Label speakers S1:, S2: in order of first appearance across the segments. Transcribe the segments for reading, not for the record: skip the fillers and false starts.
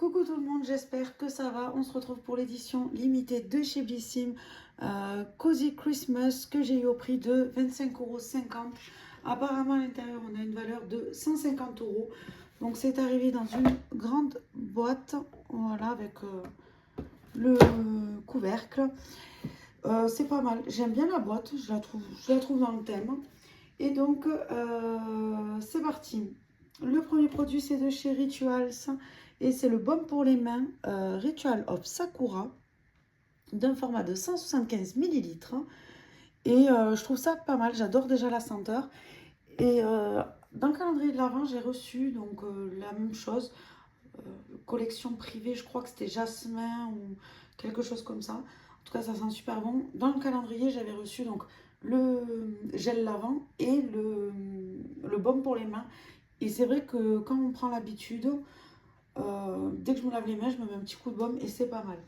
S1: Coucou tout le monde, j'espère que ça va. On se retrouve pour l'édition limitée de chez Blissim, Cozy Christmas, que j'ai eu au prix de 25,50 €. Apparemment à l'intérieur on a une valeur de 150 €. Donc c'est arrivé dans une grande boîte, voilà, avec le couvercle. C'est pas mal, j'aime bien la boîte, je la trouve dans le thème. Et donc c'est parti. Le premier produit c'est de chez Rituals et c'est le baume pour les mains Ritual of Sakura d'un format de 175 millilitres. Et je trouve ça pas mal, j'adore déjà la senteur. Et dans le calendrier de l'Avent, j'ai reçu donc la même chose, collection privée, je crois que c'était Jasmin ou quelque chose comme ça. En tout cas, ça sent super bon. Dans le calendrier, j'avais reçu donc le gel lavant et le baume pour les mains. Et c'est vrai que quand on prend l'habitude, dès que je me lave les mains, je me mets un petit coup de baume et c'est pas mal.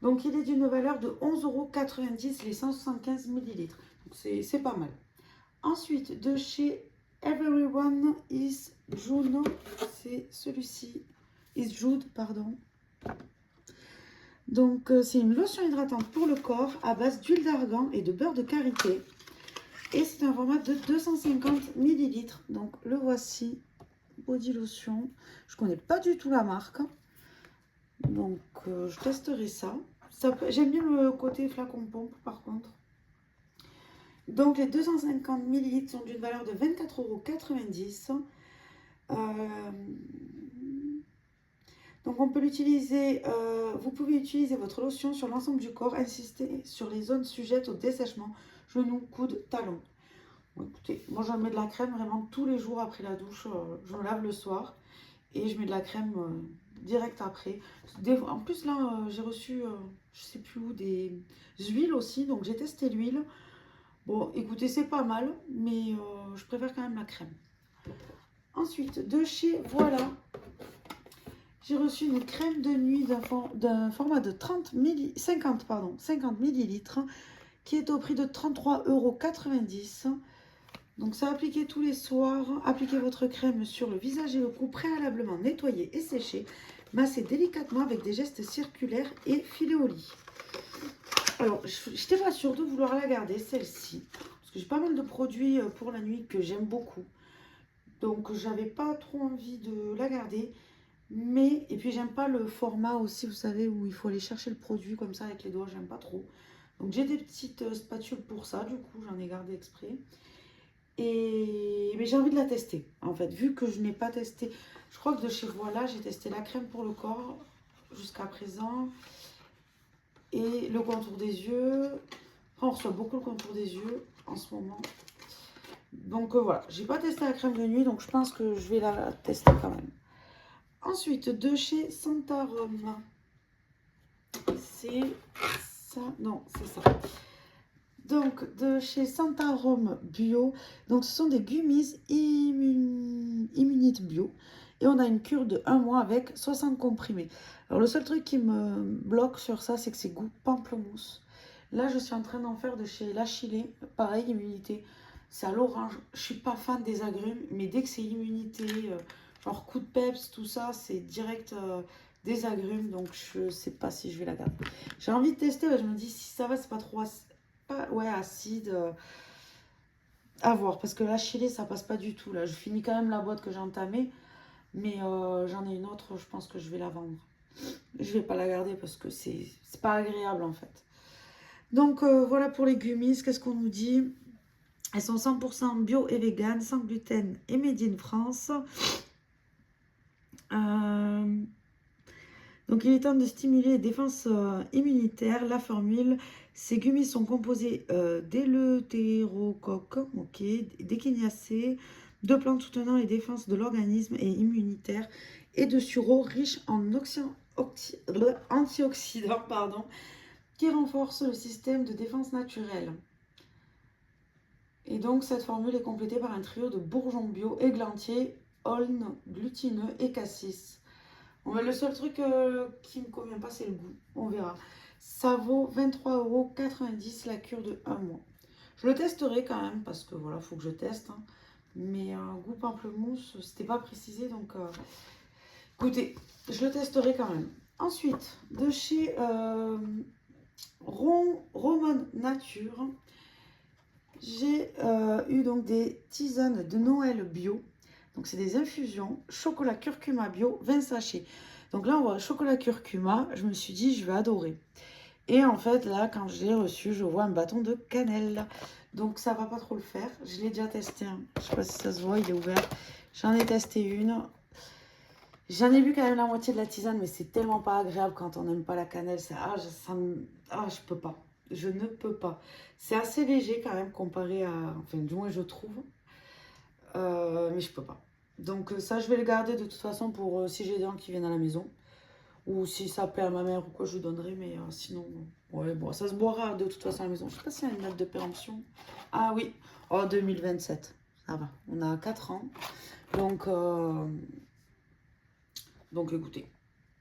S1: Donc il est d'une valeur de 11,90 € les 175 millilitres. Donc c'est pas mal. Ensuite, de chez Everyone is June, c'est celui-ci, is Jude, pardon. Donc c'est une lotion hydratante pour le corps à base d'huile d'argan et de beurre de karité. Et c'est un format de 250 millilitres. Donc le voici, body lotion. Je connais pas du tout la marque. Donc je testerai ça. J'aime bien le côté flacon pompe par contre. Donc les 250 millilitres sont d'une valeur de 24,90 €. Donc on peut l'utiliser, vous pouvez utiliser votre lotion sur l'ensemble du corps, insister sur les zones sujettes au dessèchement, genoux, coudes, talons. Bon, écoutez, moi j'en mets de la crème vraiment tous les jours après la douche, je me lave le soir et je mets de la crème direct après. En plus là j'ai reçu, je sais plus où, des huiles aussi, donc j'ai testé l'huile. Bon écoutez, c'est pas mal, mais je préfère quand même la crème. Ensuite, de chez Voilà, j'ai reçu une crème de nuit d'un format de 50 millilitres qui est au prix de 33,90 €. Donc ça appliquer tous les soirs. Appliquez votre crème sur le visage et le cou préalablement nettoyé et séché. Massez délicatement avec des gestes circulaires et filez au lit. Alors, je n'étais pas sûre de vouloir la garder, celle-ci. Parce que j'ai pas mal de produits pour la nuit que j'aime beaucoup. Donc, j'avais pas trop envie de la garder. Mais, et puis j'aime pas le format aussi, vous savez, où il faut aller chercher le produit comme ça avec les doigts, j'aime pas trop. Donc j'ai des petites spatules pour ça, du coup j'en ai gardé exprès. Mais j'ai envie de la tester, en fait, vu que je n'ai pas testé. Je crois que de chez Voilà, j'ai testé la crème pour le corps jusqu'à présent. Et le contour des yeux. Enfin, on reçoit beaucoup le contour des yeux en ce moment. Donc voilà, j'ai pas testé la crème de nuit, donc je pense que je vais la tester quand même. Ensuite, de chez Santarom, c'est ça, non, c'est ça. Donc, de chez Santarom Bio, donc ce sont des gummies Immunite Bio. Et on a une cure de 1 mois avec 60 comprimés. Alors, le seul truc qui me bloque sur ça, c'est que c'est goût pamplemousse. Là, je suis en train d'en faire de chez La Chilée, pareil, immunité. C'est à l'orange. Je suis pas fan des agrumes, mais dès que c'est immunité, genre coup de peps, tout ça, c'est direct des agrumes. Donc, je sais pas si je vais la garder. J'ai envie de tester, je me dis si ça va, c'est pas trop acide. À voir, parce que La Chilée, ça passe pas du tout. Là, je finis quand même la boîte que j'ai entamée, mais j'en ai une autre, je pense que je vais la vendre. Je vais pas la garder parce que c'est pas agréable en fait. Donc voilà pour les gummies, qu'est-ce qu'on nous dit? Elles sont 100% bio et vegan, sans gluten et made in France. Donc il est temps de stimuler les défenses immunitaires. La formule, ces gummies sont composées d'éleutérocoque, d'équinacées, de plantes soutenant les défenses de l'organisme et immunitaire et de sureau riche en antioxydants, qui renforcent le système de défense naturelle. Et donc cette formule est complétée par un trio de bourgeons bio, églantier, aulne, glutineux et cassis. Bon, le seul truc qui me convient pas, c'est le goût. On verra. Ça vaut 23,90 € la cure de 1 mois. Je le testerai quand même parce que voilà, faut que je teste. Hein. Mais goût pamplemousse, c'était pas précisé, donc Écoutez, je le testerai quand même. Ensuite, de chez Roman Nature, j'ai eu donc des tisanes de Noël bio. Donc c'est des infusions chocolat curcuma bio, 20 sachets. Donc là on voit chocolat curcuma, je me suis dit je vais adorer. Et en fait là quand je l'ai reçu, je vois un bâton de cannelle. Donc ça va pas trop le faire. Je l'ai déjà testé, hein. Je sais pas si ça se voit, il est ouvert. J'en ai testé une. J'en ai bu quand même la moitié de la tisane, mais c'est tellement pas agréable quand on n'aime pas la cannelle. Je peux pas. Je ne peux pas. C'est assez léger quand même comparé à... Enfin, du moins, je trouve. Mais je peux pas. Donc ça, je vais le garder de toute façon pour si j'ai des gens qui viennent à la maison. Ou si ça plaît à ma mère ou quoi, je lui donnerai. Mais sinon, ouais, bon, ça se boira de toute façon à la maison. Je sais pas s'il y a une date de péremption. Ah oui, oh, 2027. Ça va. On a 4 ans. Donc écoutez,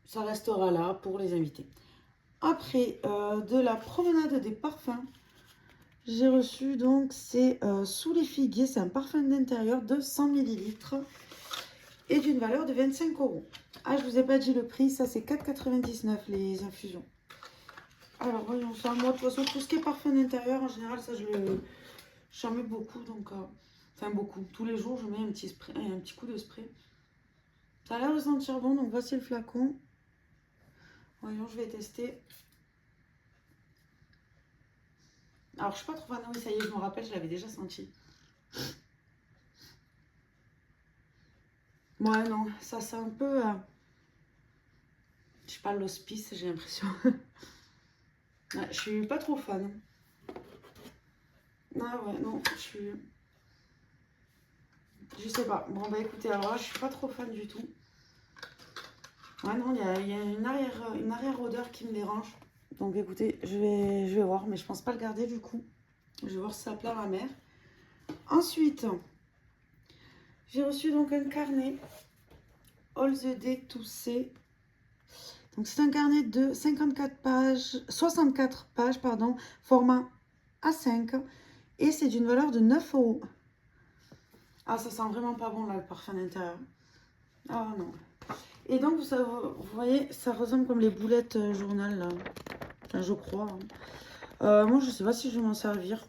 S1: ça restera là pour les invités. Après, de la promenade des parfums, j'ai reçu donc, c'est Sous les figuiers, c'est un parfum d'intérieur de 100 ml et d'une valeur de 25 €. Ah, je vous ai pas dit le prix, ça c'est 4,99 € les infusions. Alors voyons ça, moi de toute façon tout ce qui est parfum d'intérieur, en général ça j'en mets beaucoup, donc enfin beaucoup. Tous les jours je mets un petit spray, un petit coup de spray. Ça a l'air de sentir bon, donc voici le flacon. Voyons, je vais tester. Alors, je suis pas trop fan. Oui, ça y est, je me rappelle, je l'avais déjà senti. Ouais, non, ça c'est un peu... je sais pas, l'hospice, j'ai l'impression. Ouais, je suis pas trop fan. Ah ouais, non, je sais pas. Bon, bah écoutez, alors là, je suis pas trop fan du tout. Ouais, non, il y a une arrière-odeur qui me dérange. Donc écoutez, je vais voir, mais je pense pas le garder du coup. Je vais voir si ça plaît à ma mère. Ensuite, j'ai reçu donc un carnet All the Day to Say. Donc c'est un carnet de 54 pages, 64 pages, pardon, format A5 et c'est d'une valeur de 9 €. Ah, ça sent vraiment pas bon là, le parfum d'intérieur. Ah non. Et donc vous voyez, ça ressemble comme les boulettes journal là. Enfin, je crois, hein. Moi je sais pas si je vais m'en servir.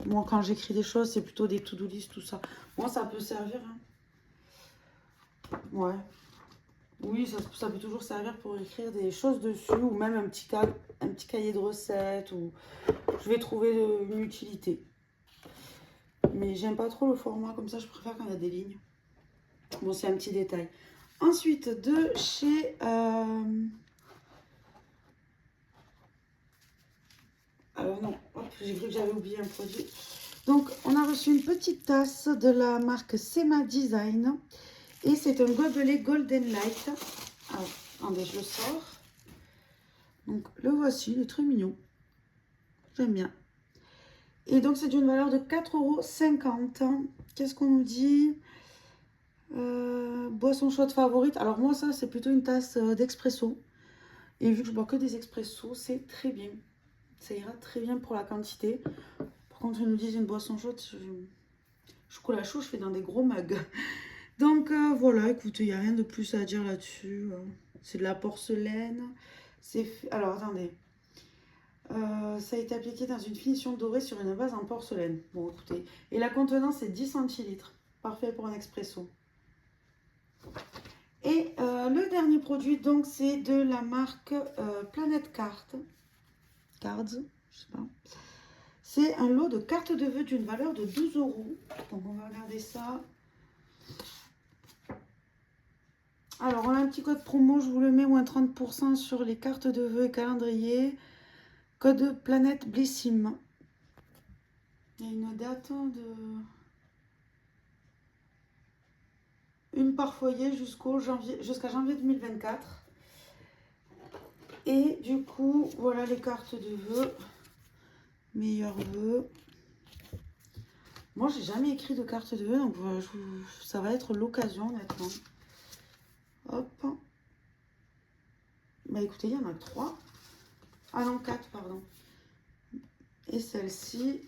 S1: Moi quand j'écris des choses, c'est plutôt des to-do list, tout ça. Moi ça peut servir, hein. Ouais. Oui, ça peut toujours servir pour écrire des choses dessus ou même un petit cahier de recettes ou je vais trouver une utilité. Mais j'aime pas trop le format comme ça, je préfère quand il y a des lignes. Bon, c'est un petit détail. Ensuite, de chez... Alors non, j'ai cru que j'avais oublié un produit. Donc, on a reçu une petite tasse de la marque Sema Design. Et c'est un gobelet Golden Light. Alors, attendez, je le sors. Donc, le voici, il est très mignon. J'aime bien. Et donc, c'est d'une valeur de 4,50 €. Qu'est-ce qu'on nous dit? Boisson chaude favorite. Alors, moi, ça, c'est plutôt une tasse d'expresso. Et vu que je bois que des expressos, c'est très bien. Ça ira très bien pour la quantité. Par contre, ils nous disent une boisson chaude. Chocolat chaud, je fais dans des gros mugs. Donc, voilà, écoutez, il n'y a rien de plus à dire là-dessus. C'est de la porcelaine. Alors, attendez. Ça a été appliqué dans une finition dorée sur une base en porcelaine. Bon, écoutez. Et la contenance est 10 centilitres. Parfait pour un expresso. Et le dernier produit, donc, c'est de la marque Planet Cards. Je sais pas. C'est un lot de cartes de vœux d'une valeur de 12 €. Donc, on va regarder ça. Alors, on a un petit code promo, je vous le mets, moins 30% sur les cartes de vœux et calendrier. Code Planète Blissim. Il y a une date de... Une par foyer jusqu'à janvier 2024. Et du coup, voilà les cartes de vœux. Meilleurs vœux. Moi, j'ai jamais écrit de carte de vœux, donc ça va être l'occasion, honnêtement. Hop. Bah écoutez, il y en a 3. Ah non, 4, pardon. Et celle-ci.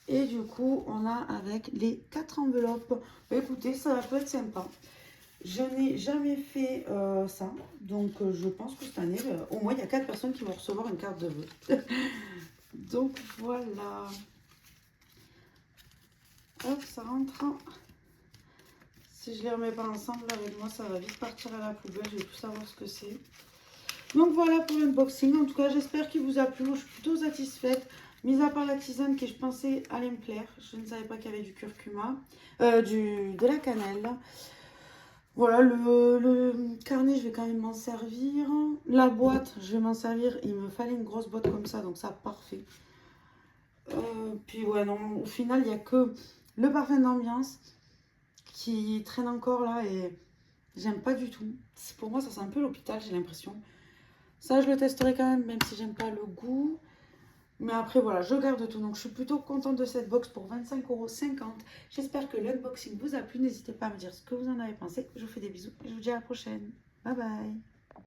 S1: Et du coup, on a avec les 4 enveloppes. Bah écoutez, ça peut être sympa. Je n'ai jamais fait ça, donc je pense que cette année, au moins il y a 4 personnes qui vont recevoir une carte de vœux. Donc voilà. Hop, ça rentre. Si je les remets pas ensemble avec moi, ça va vite partir à la poubelle. Je vais plus savoir ce que c'est. Donc voilà pour l'unboxing. En tout cas, j'espère qu'il vous a plu. Je suis plutôt satisfaite. Mis à part la tisane qui je pensais allait me plaire. Je ne savais pas qu'il y avait du curcuma. De la cannelle. Voilà, le carnet, je vais quand même m'en servir. La boîte, je vais m'en servir. Il me fallait une grosse boîte comme ça, donc ça, parfait. Puis ouais, non, au final, il n'y a que le parfum d'ambiance qui traîne encore là et j'aime pas du tout. Pour moi, ça sent un peu l'hôpital, j'ai l'impression. Ça, je le testerai quand même si j'aime pas le goût. Mais après, voilà, je garde tout. Donc, je suis plutôt contente de cette box pour 25,50 €. J'espère que l'unboxing vous a plu. N'hésitez pas à me dire ce que vous en avez pensé. Je vous fais des bisous et je vous dis à la prochaine. Bye bye.